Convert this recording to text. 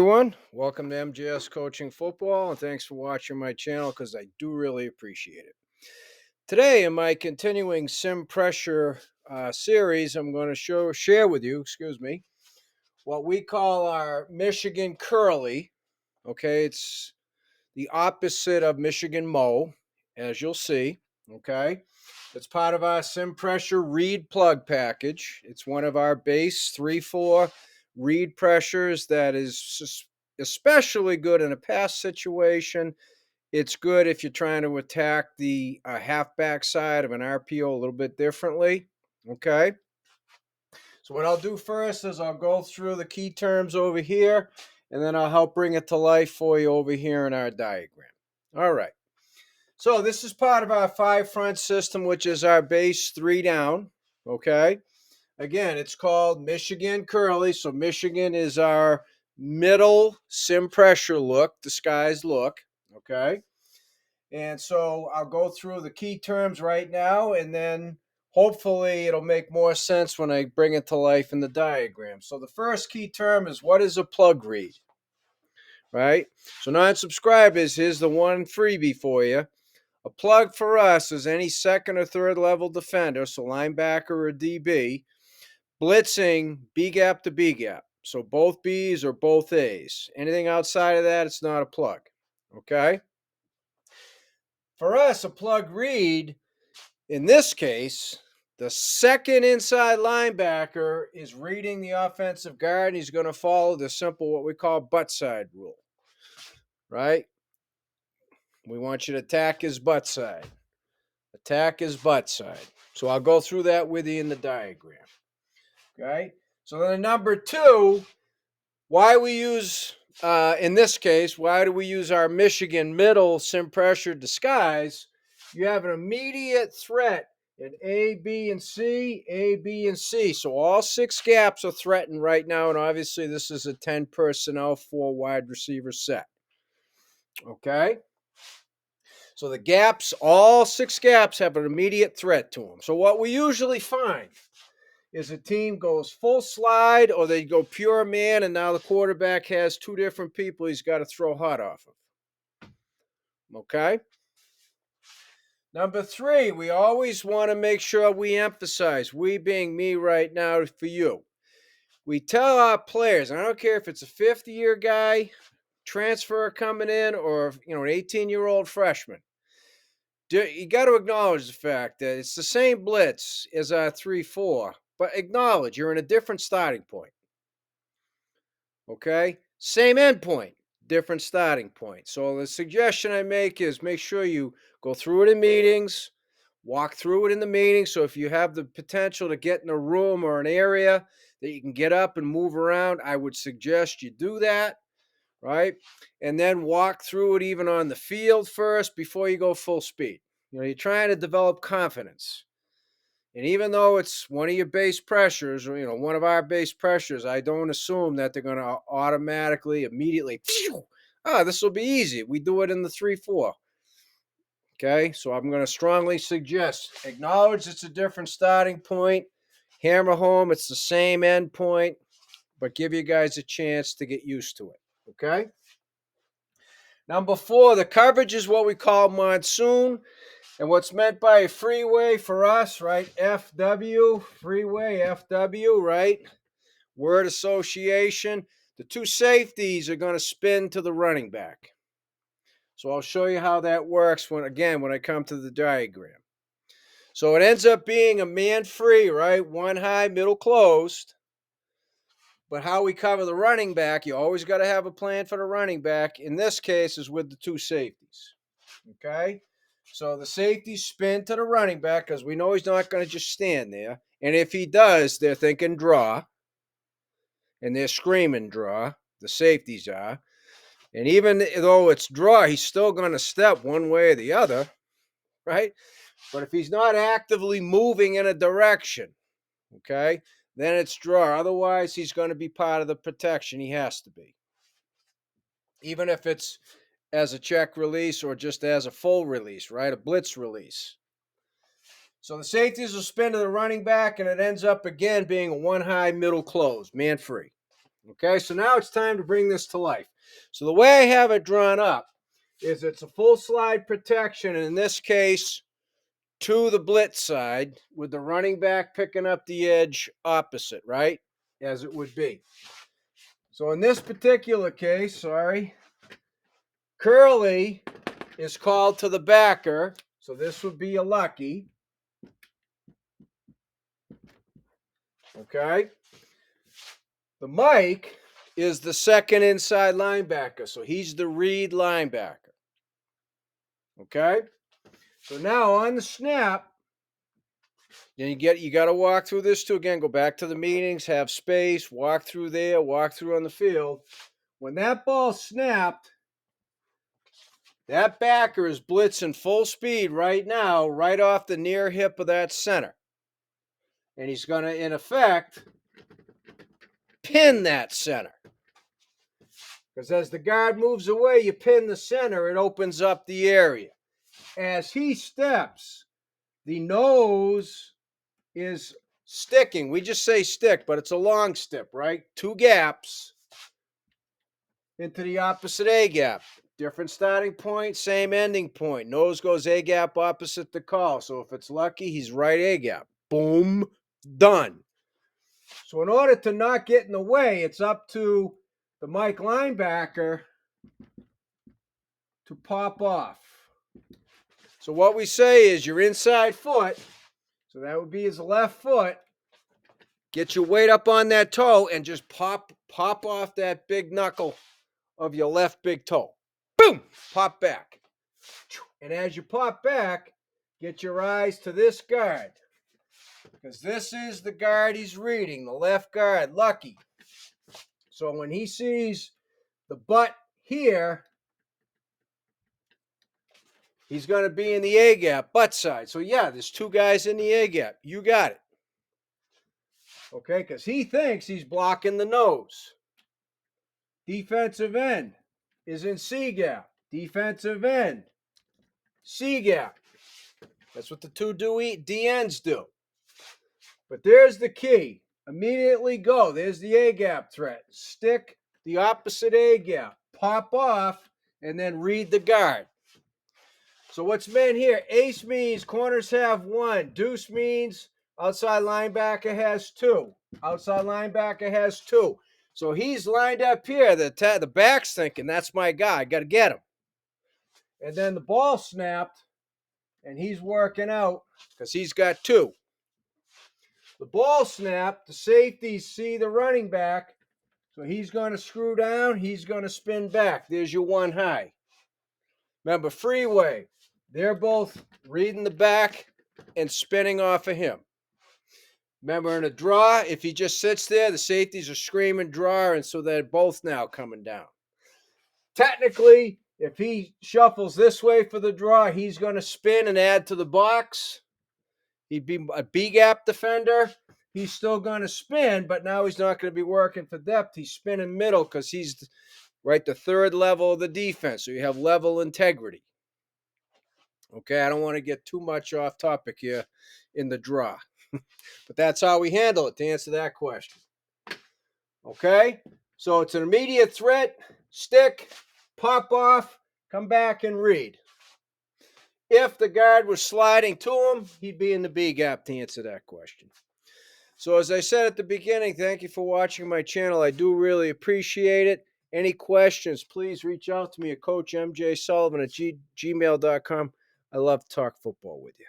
Everyone, welcome to MJS Coaching Football, and thanks for watching my channel because I do really appreciate it. Today, in my continuing sim pressure series, I'm going to share with you, what we call our Michigan Curly. Okay, it's the opposite of Michigan Mo, as you'll see. Okay, it's part of our sim pressure reed plug package. It's one of our base 3-4 reed pressures that is especially good in a pass situation. It's good if you're trying to attack the halfback side of an RPO a little bit differently. Okay. So what I'll do first is I'll go through the key terms over here, and then I'll help bring it to life for you over here in our diagram. All right. So this is part of our 5-front system, which is our base 3 down. Okay. Again, it's called Michigan Curly. So Michigan is our middle sim pressure look, disguised look. Okay. And so I'll go through the key terms right now, and then hopefully it'll make more sense when I bring it to life in the diagram. So the first key term is, what is a plug read? Right? So non-subscribers, here's the one freebie for you. A plug for us is any second or third level defender, so linebacker or DB, blitzing B gap to B gap. So both B's or both A's. Anything outside of that, it's not a plug. Okay? For us, a plug read, in this case, the second inside linebacker is reading the offensive guard, and he's going to follow the simple, what we call butt side rule. Right? We want you to attack his butt side. Attack his butt side. So I'll go through that with you in the diagram. Okay? So then number 2, why we use, in this case, why do we use our Michigan middle sim pressure disguise? You have an immediate threat in A, B, and C, A, B, and C. So all 6 gaps are threatened right now, and obviously this is a 10 personnel, 4 wide receiver set. Okay? So the gaps, all 6 gaps have an immediate threat to them. So what we usually find is a team goes full slide, or they go pure man, and now the quarterback has 2 different people he's got to throw hot off of. Okay? Number 3, we always want to make sure we emphasize, we being me right now for you. We tell our players, and I don't care if it's a 50-year guy, transfer coming in, or an 18-year-old freshman. You got to acknowledge the fact that it's the same blitz as our 3-4, but acknowledge you're in a different starting point. Okay? Same end point, different starting point. So the suggestion I make is make sure you go through it in meetings, walk through it in the meeting. So if you have the potential to get in a room or an area that you can get up and move around, I would suggest you do that, right? And then walk through it even on the field first before you go full speed. You're trying to develop confidence. And even though it's one of your base pressures, or one of our base pressures, I don't assume that they're going to automatically, immediately, this will be easy. We do it in the 3-4. Okay, so I'm going to strongly suggest acknowledge it's a different starting point. Hammer home, it's the same end point, but give you guys a chance to get used to it. Okay. Number 4, the coverage is what we call monsoon. And what's meant by a freeway for us, right? FW, freeway, FW, right? Word association. The 2 safeties are going to spin to the running back. So I'll show you how that works when I come to the diagram. So it ends up being a man free, right? One high, middle closed. But how we cover the running back, you always got to have a plan for the running back. In this case, is with the 2 safeties. Okay? So the safeties spin to the running back because we know he's not going to just stand there. And if he does, they're thinking draw. And they're screaming draw. The safeties are. And even though it's draw, he's still going to step one way or the other, right? But if he's not actively moving in a direction, okay, then it's draw. Otherwise, he's going to be part of the protection. He has to be. Even if it's as a check release or just as a full release, right? A blitz release. So the safeties will spin to the running back, and it ends up again being a one high, middle close, man free. Okay, so now it's time to bring this to life. So the way I have it drawn up is it's a full slide protection, and in this case, to the blitz side with the running back picking up the edge opposite, right? As it would be. So in this particular case, Curly is called to the backer. So this would be a lucky. Okay. The Mike is the second inside linebacker. So he's the read linebacker. Okay. So now on the snap, then you got to walk through this too. Again, go back to the meetings, have space, walk through there, walk through on the field. When that ball snapped, that backer is blitzing full speed right now, right off the near hip of that center. And he's going to, in effect, pin that center. Because as the guard moves away, you pin the center, it opens up the area. As he steps, the nose is sticking. We just say stick, but it's a long step, right? 2 gaps into the opposite A gap. Different starting point, same ending point. Nose goes A gap opposite the call. So if it's lucky, he's right A gap. Boom, done. So in order to not get in the way, it's up to the Mike linebacker to pop off. So what we say is your inside foot, so that would be his left foot, get your weight up on that toe and just pop off that big knuckle of your left big toe. Boom! Pop back. And as you pop back, get your eyes to this guard. Because this is the guard he's reading, the left guard, Lucky. So when he sees the butt here, he's going to be in the A gap, butt side. So yeah, there's 2 guys in the A gap. You got it. Okay, because he thinks he's blocking the nose. Defensive end is in C gap. Defensive end, C gap. That's what the 2 DNs do. But there's the key. Immediately go. There's the A gap threat. Stick the opposite A gap. Pop off and then read the guard. So what's meant here? Ace means corners have 1. Deuce means outside linebacker has 2. Outside linebacker has 2. So he's lined up here. The back's thinking, that's my guy. I got to get him. And then the ball snapped, and he's working out because he's got 2. The ball snapped. The safeties see the running back. So he's going to screw down. He's going to spin back. There's your 1 high. Remember, freeway. They're both reading the back and spinning off of him. Remember, in a draw, if he just sits there, the safeties are screaming draw, and so they're both now coming down. Technically, if he shuffles this way for the draw, he's going to spin and add to the box. He'd be a B-gap defender. He's still going to spin, but now he's not going to be working for depth. He's spinning middle because he's right the 3rd level of the defense, so you have level integrity. Okay, I don't want to get too much off topic here in the draw. But that's how we handle it to answer that question. Okay, so it's an immediate threat, stick, pop off, come back and read. If the guard was sliding to him, he'd be in the B gap to answer that question. So as I said at the beginning, thank you for watching my channel. I do really appreciate it. Any questions, please reach out to me at CoachMJSullivan@gmail.com. I love to talk football with you.